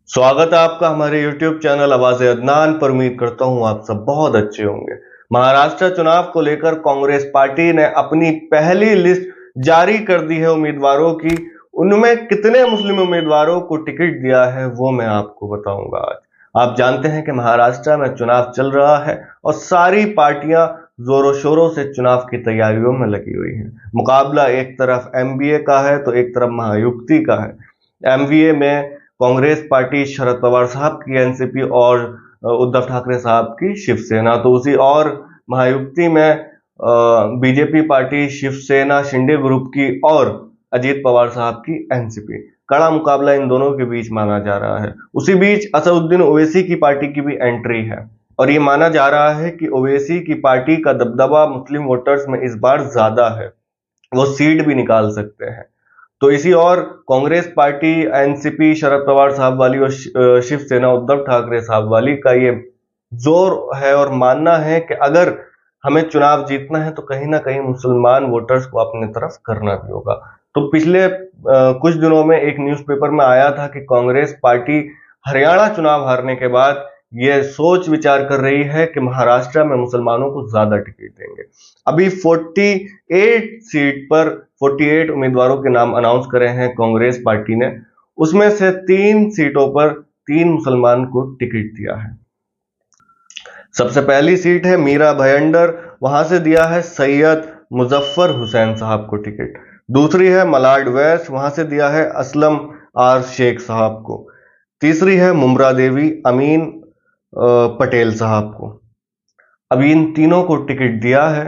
स्वागत है आपका हमारे YouTube चैनल आवाज़े अदनान पर। उम्मीद करता हूं आप सब बहुत अच्छे होंगे। महाराष्ट्र चुनाव को लेकर कांग्रेस पार्टी ने अपनी पहली लिस्ट जारी कर दी है उम्मीदवारों की। उनमें कितने मुस्लिम उम्मीदवारों को टिकट दिया है वो मैं आपको बताऊंगा आज। आप जानते हैं कि महाराष्ट्र में चुनाव चल रहा है और सारी पार्टियां जोरों शोरों से चुनाव की तैयारियों में लगी हुई हैं। मुकाबला एक तरफ एमवीए का है तो एक तरफ महायुक्ति का है। एमवीए में कांग्रेस पार्टी शरद पवार साहब की एनसीपी और उद्धव ठाकरे साहब की शिवसेना, तो उसी और महायुक्ति में BJP party Shiv Sena Shinde group की और अजीत पवार साहब की एनसीपी। कड़ा मुकाबला इन दोनों के बीच माना जा रहा है। उसी बीच असदुद्दीन ओवैसी की पार्टी की भी एंट्री है और ये माना जा रहा है कि ओवैसी की पार्टी का दबदबा मुस्लिम वोटर्स में इस बार ज्यादा है, वो सीट भी निकाल सकते हैं। तो इसी और कांग्रेस पार्टी एनसीपी शरद पवार साहब वाली और शिवसेना उद्धव ठाकरे साहब वाली का ये जोर है और मानना है कि अगर हमें चुनाव जीतना है तो कहीं ना कहीं मुसलमान वोटर्स को अपनी तरफ करना भी होगा। तो पिछले कुछ दिनों में एक न्यूज़पेपर में आया था कि कांग्रेस पार्टी हरियाणा चुनाव हारने के बाद ये सोच विचार कर रही है कि महाराष्ट्र में मुसलमानों को ज्यादा टिकट देंगे। अभी 48 सीट पर 48 उम्मीदवारों के नाम अनाउंस करे हैं कांग्रेस पार्टी ने। उसमें से 3 सीटों पर 3 मुसलमान को टिकट दिया है। सबसे पहली सीट है मीरा भयंडर, वहां से दिया है सैयद मुजफ्फर हुसैन साहब को टिकट। दूसरी है मलाड वेस्ट, वहां से दिया है असलम आर शेख साहब को। तीसरी है मुमरा देवी अमीन पटेल साहब को। अब इन तीनों को टिकट दिया है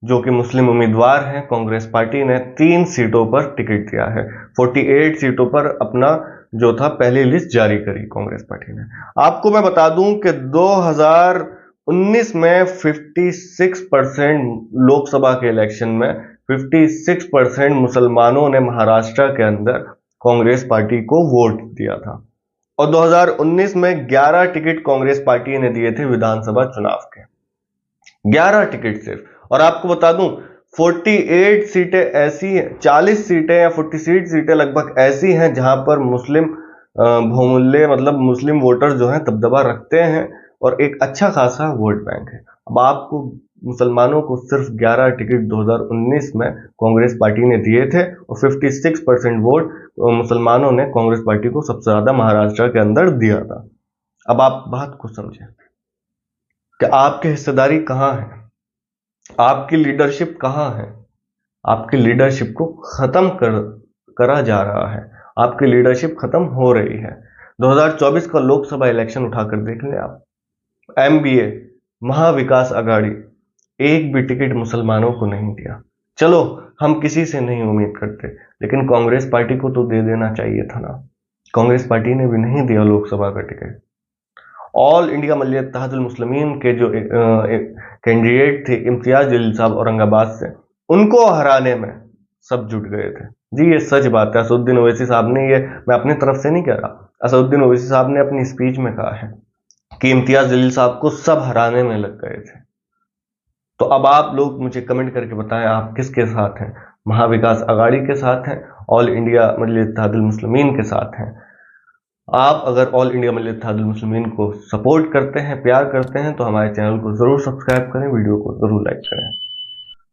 जो कि मुस्लिम उम्मीदवार हैं। कांग्रेस पार्टी ने 3 सीटों पर टिकट दिया है। 48 सीटों पर अपना जो था पहली लिस्ट जारी करी कांग्रेस पार्टी ने। आपको मैं बता दूं कि 2019 में 56% लोकसभा के इलेक्शन में 56% मुसलमानों ने महाराष्ट्र के अंदर कांग्रेस पार्टी को वोट दिया था और 2019 में 11 टिकट कांग्रेस पार्टी ने दिए थे विधानसभा चुनाव के। 11 टिकट सिर्फ। और आपको बता दूं 48 सीटें ऐसी हैं, 40 सीटें या 46 सीटें लगभग ऐसी हैं जहां पर मुस्लिम बहुमूल्य मतलब मुस्लिम वोटर जो हैं दबदबा रखते हैं और एक अच्छा खासा वोट बैंक है। अब आपको मुसलमानों को सिर्फ 11 टिकट 2019 में कांग्रेस पार्टी ने दिए थे और 56% वोट मुसलमानों ने कांग्रेस पार्टी को सबसे ज्यादा महाराष्ट्र के अंदर दिया था। अब आप बात को समझें कि आपकी हिस्सेदारी कहाँ है, आपकी लीडरशिप कहाँ है। आपकी लीडरशिप को खत्म करा जा रहा है, आपकी लीडरशिप खत्म हो रही है। 2024 का लोकसभा इलेक्शन उठाकर देख लें आप। एमबीए महाविकास आघाड़ी एक भी टिकट मुसलमानों को नहीं दिया। चलो हम किसी से नहीं उम्मीद करते, लेकिन कांग्रेस पार्टी को तो दे देना चाहिए था ना। कांग्रेस पार्टी ने भी नहीं दिया लोकसभा का टिकट। ऑल इंडिया मजलिस इत्तेहादुल मुस्लिमीन के जो कैंडिडेट थे इम्तियाज जलील साहब औरंगाबाद से, उनको हराने में सब जुट गए थे। जी ये सच बात है। असदुद्दीन ओवैसी साहब ने, ये मैं अपनी तरफ से नहीं कह रहा, असदुद्दीन ओवैसी साहब ने अपनी स्पीच में कहा है कि इम्तियाज जलील साहब को सब हराने में लग गए थे। तो अब आप लोग मुझे कमेंट करके बताएं आप किसके साथ हैं। महाविकास आघाड़ी के साथ हैं, ऑल इंडिया मजलिस इत्तेहादुल मुस्लिमीन के साथ हैं। आप अगर ऑल इंडिया मजलिस इत्तेहादुल मुस्लिमीन को सपोर्ट करते हैं, प्यार करते हैं, तो हमारे चैनल को जरूर सब्सक्राइब करें, वीडियो को जरूर लाइक करें।